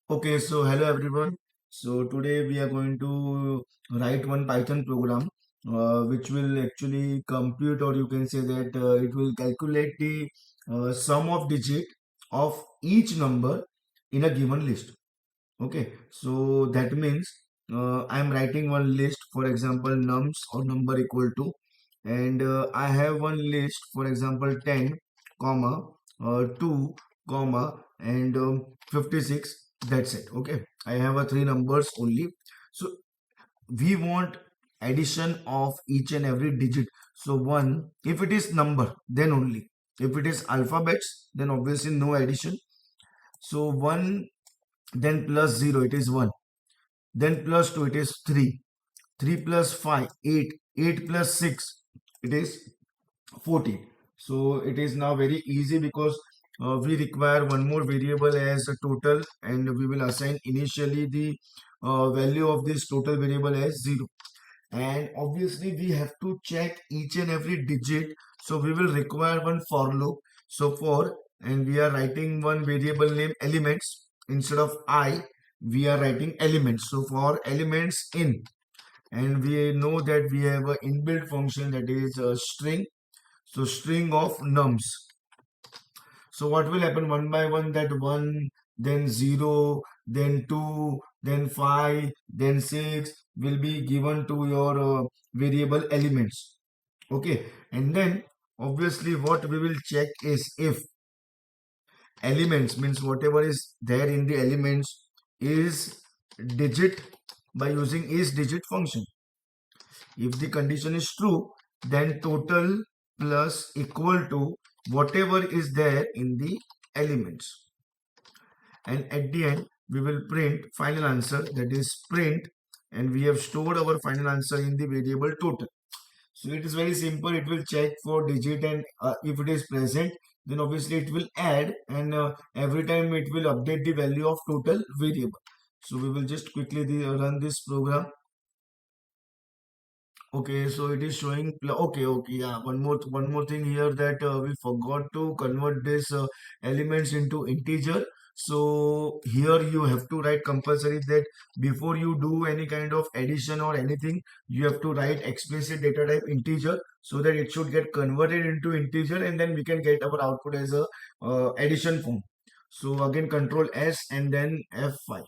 Okay, so hello everyone. So today we are going to write one Python program which will actually compute, or you can say that it will calculate the sum of digit of each number in a given list. Okay, so that means I am writing one list, for example, nums or number equal to, and I have one list, for example, 10, comma, 2, comma, and 56. That's it. Okay, I have a three numbers only. So we want addition of each and every digit. So one, if it is number, then only. If it is alphabets, then obviously no addition. So 1, then plus 0, it is 1, then plus 2, it is 3, 3 plus 5, 8, 8 plus 6, it is 14. So it is now very easy because we require one more variable as a total, and we will assign initially the value of this total variable as 0. And obviously we have to check each and every digit, so we will require one for loop. So for, and we are writing one variable name elements. Instead of I, we are writing elements. So for elements in, and we know that we have a inbuilt function, that is a string. So string of nums. So what will happen one by one, that 1, then 0, then 2, then 5, then 6 will be given to your variable elements. Okay. And then obviously what we will check is if elements means whatever is there in the elements is digit, by using is digit function. If the condition is true, then total plus equal to whatever is there in the elements. And at the end, we will print final answer, that is print, and we have stored our final answer in the variable total. So it is very simple. It will check for digit, and if it is present, then obviously it will add, and every time it will update the value of total variable. So we will just quickly run this program. Okay, so it is showing. Okay, yeah. One more thing here, that we forgot to convert this elements into integer. So here you have to write compulsory that before you do any kind of addition or anything, you have to write explicit data type integer, so that it should get converted into integer, and then we can get our output as a addition form. So again, Control S and then F5.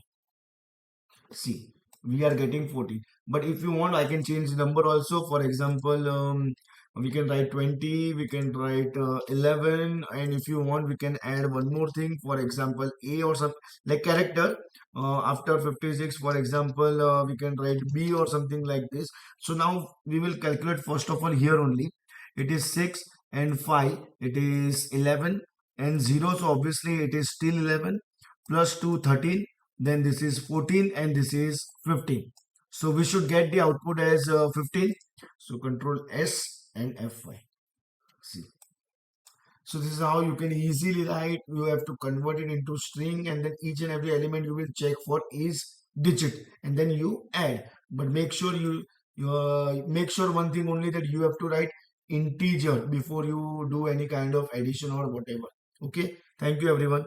See, we are getting 14. But if you want, I can change the number also. For example, we can write 20, we can write 11, and if you want, we can add one more thing. For example, A or some like character. After 56, for example, we can write B or something like this. So now we will calculate first of all here only. It is 6 and 5, it is 11, and 0. So obviously it is still 11, plus 2, 13, then this is 14, and this is 15. So we should get the output as 15. So Control S and F5. See. So this is how you can easily write. You have to convert it into string, and then each and every element you will check for is digit, and then you add. But make sure you make sure one thing only, that you have to write integer before you do any kind of addition or whatever. Okay. Thank you everyone.